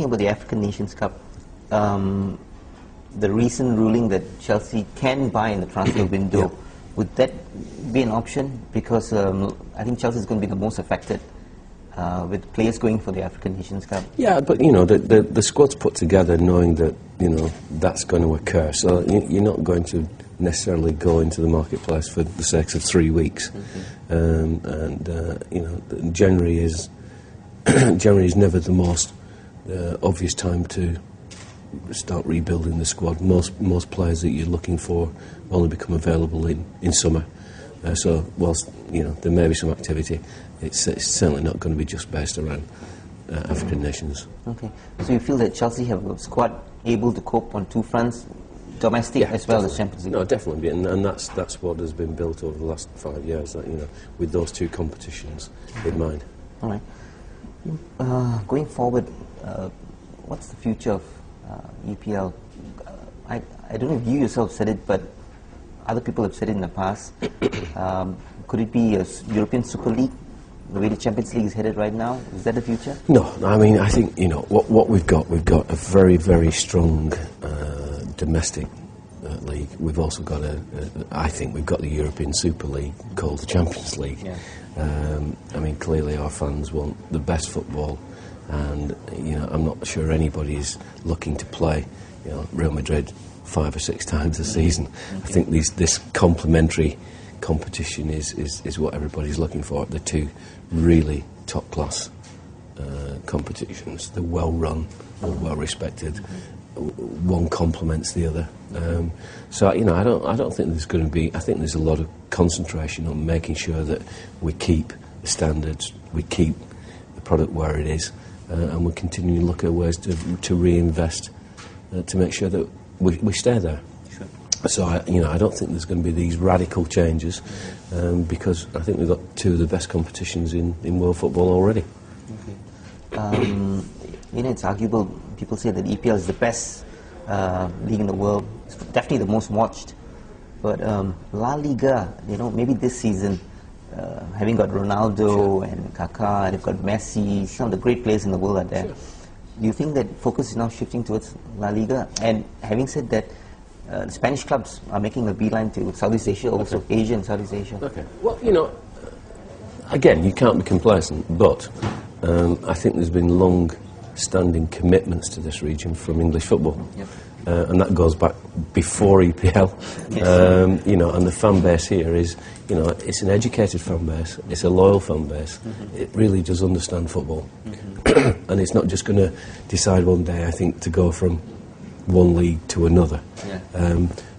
talking about the African Nations Cup, the recent ruling that Chelsea can buy in the transfer window, would that be an option? Because I think Chelsea is going to be the most affected with players going for the African Nations Cup. Yeah, but you know, the squad's put together knowing that, you know, that's going to occur. So you're not going to necessarily go into the marketplace for the sake of 3 weeks. You know, January is never the most obvious time to start rebuilding the squad. Most players that you're looking for only become available in summer. So whilst, you know, there may be some activity, it's certainly not going to be just based around African nations. Okay, so you feel that Chelsea have a squad able to cope on two fronts, domestic as well as Champions League? No, definitely, and that's what has been built over the last 5 years. That, you know, with those two competitions in mind. All right. Going forward, what's the future of EPL? I don't know if you yourself said it, but other people have said it in the past. Could it be a European Super League, the way the Champions League is headed right now? Is that the future? No, I mean, I think, you know, what we've got a very, very strong domestic league. We've also got I think we've got the European Super League called the Champions League. Yeah. I mean, clearly our fans want the best football, and, you know, I'm not sure anybody's looking to play, you know, Real Madrid 5 or 6 times a season. I think this complementary competition is what everybody's looking for. The two really top-class competitions. They're well-run, they're well-respected. One complements the other. So, you know, I don't think there's going to be. I think there's a lot of concentration on making sure that we keep the standards, we keep the product where it is, and we continue to look at ways to reinvest to make sure that we stay there. Sure. So, I don't think there's going to be these radical changes, because I think we've got two of the best competitions in world football already. Okay. You know, it's arguable. People say that EPL is the best league in the world. It's definitely the most watched. But La Liga, you know, maybe this season, having got Ronaldo and Kaká, they've got Messi, some of the great players in the world are there. Sure. Do you think that focus is now shifting towards La Liga? And having said that, the Spanish clubs are making a beeline to Southeast Asia, also Asia and Southeast Asia. Okay. Well, you know, again, you can't be complacent, but I think there's been long-standing commitments to this region from English football. Yep. And that goes back before EPL. Yes. You know, and the fan base here is, you know, it's an educated fan base, it's a loyal fan base. It really does understand football. And it's not just going to decide one day, I think, to go from one league to another. Yeah.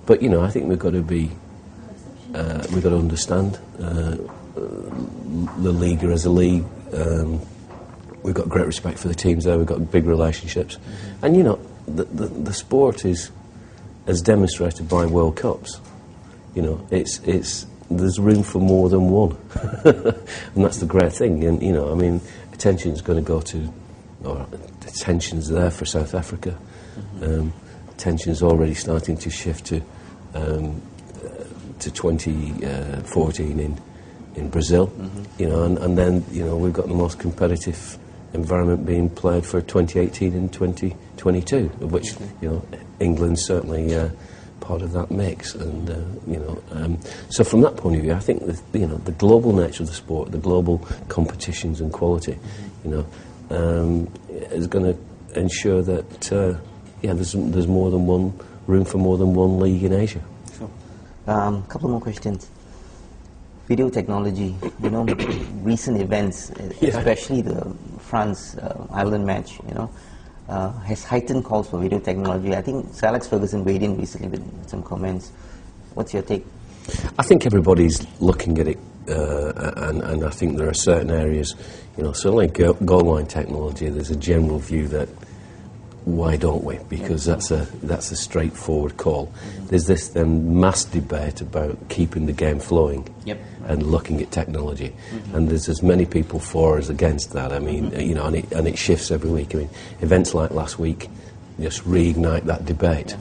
But, you know, I think we've got to be, we've got to understand La Liga as a league. We've got great respect for the teams there, we've got big relationships. And, you know, the sport is, as demonstrated by World Cups, you know, there's room for more than one. And that's the great thing. And, you know, I mean, attention's going to go to, or attention's there for South Africa. Attention's already starting to shift to 2014 in Brazil. You know, and then, you know, we've got the most competitive environment being played for 2018 and 2022, of which, you know, England's certainly part of that mix. And you know, so from that point of view, I think you know, the global nature of the sport, the global competitions and quality, you know, is going to ensure that yeah, there's more than one room for more than one league in Asia. Sure. Couple more questions. Video technology, you know, recent events, especially the France-Ireland match, you know, has heightened calls for video technology. I think Sir Alex Ferguson weighed in recently with some comments. What's your take? I think everybody's looking at it, and I think there are certain areas, you know, certainly goal line technology, there's a general view that why don't we? Because that's a straightforward call. There's this then mass debate about keeping the game flowing and looking at technology, and there's as many people for as against that. I mean, you know, and it shifts every week. I mean, events like last week just reignite that debate,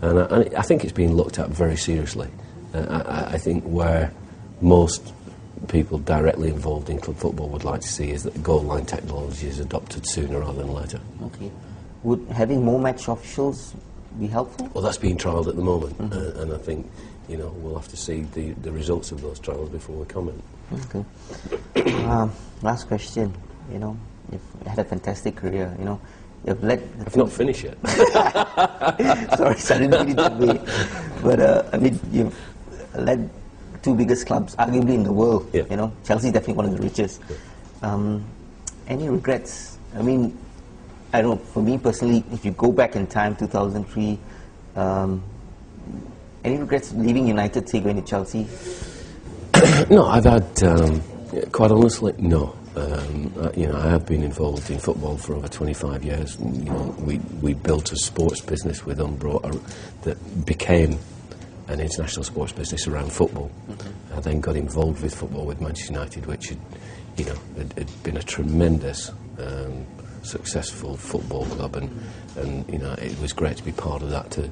and I think it's being looked at very seriously. I think where most people directly involved in club football would like to see is that goal line technology is adopted sooner rather than later. Okay. would having more match officials be helpful? Well, that's being trialled at the moment, and I think, you know, we'll have to see the results of those trials before we comment. Okay. Last question. You know, you've had a fantastic career. You know, you've led. I've not finished yet. Sorry, I didn't mean it that way. But I mean, you've led two biggest clubs, arguably in the world. Yeah. You know, Chelsea is definitely one of the richest. Yeah. Any regrets? I mean, I don't know. For me personally, if you go back in time, 2003, any regrets leaving United, say going to Chelsea? No, I've had, quite honestly, no. You know, I have been involved in football for over 25 years. You know, we built a sports business with Umbro that became an international sports business around football. I then got involved with football with Manchester United, which had been a tremendous successful football club, and you know, it was great to be part of that, to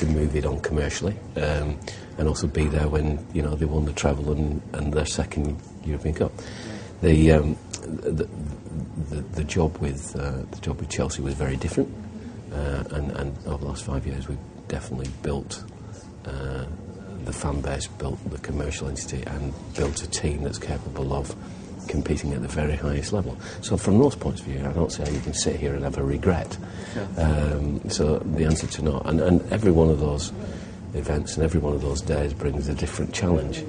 move it on commercially, and also be there when, you know, they won the treble and their second European Cup. The job with Chelsea was very different, and over the last 5 years we've definitely built the fan base, built the commercial entity, and built a team that's capable of competing at the very highest level. So from those points of view, I don't see how you can sit here and have a regret. So the answer to no. And every one of those events and every one of those days brings a different challenge.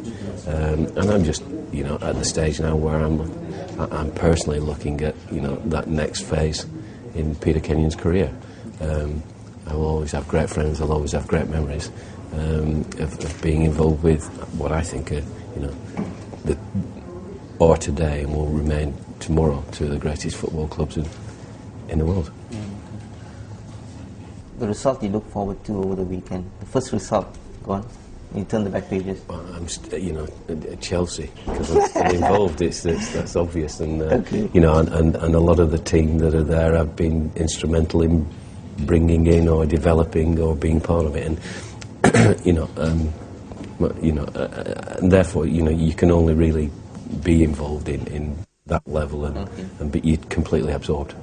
And I'm just, you know, at the stage now where I'm personally looking at, you know, that next phase in Peter Kenyon's career. I will always have great friends, I'll always have great memories of being involved with what I think are, you know, are today and will remain tomorrow two of the greatest football clubs in the world. The result you look forward to over the weekend, the first result, go on, you turn the back pages. Well, you know, Chelsea, because I'm involved, that's obvious, and Okay. you know, and a lot of the team that are there have been instrumental in bringing in or developing or being part of it, and you know, and therefore, you know, you can only really be involved in that level and be completely absorbed.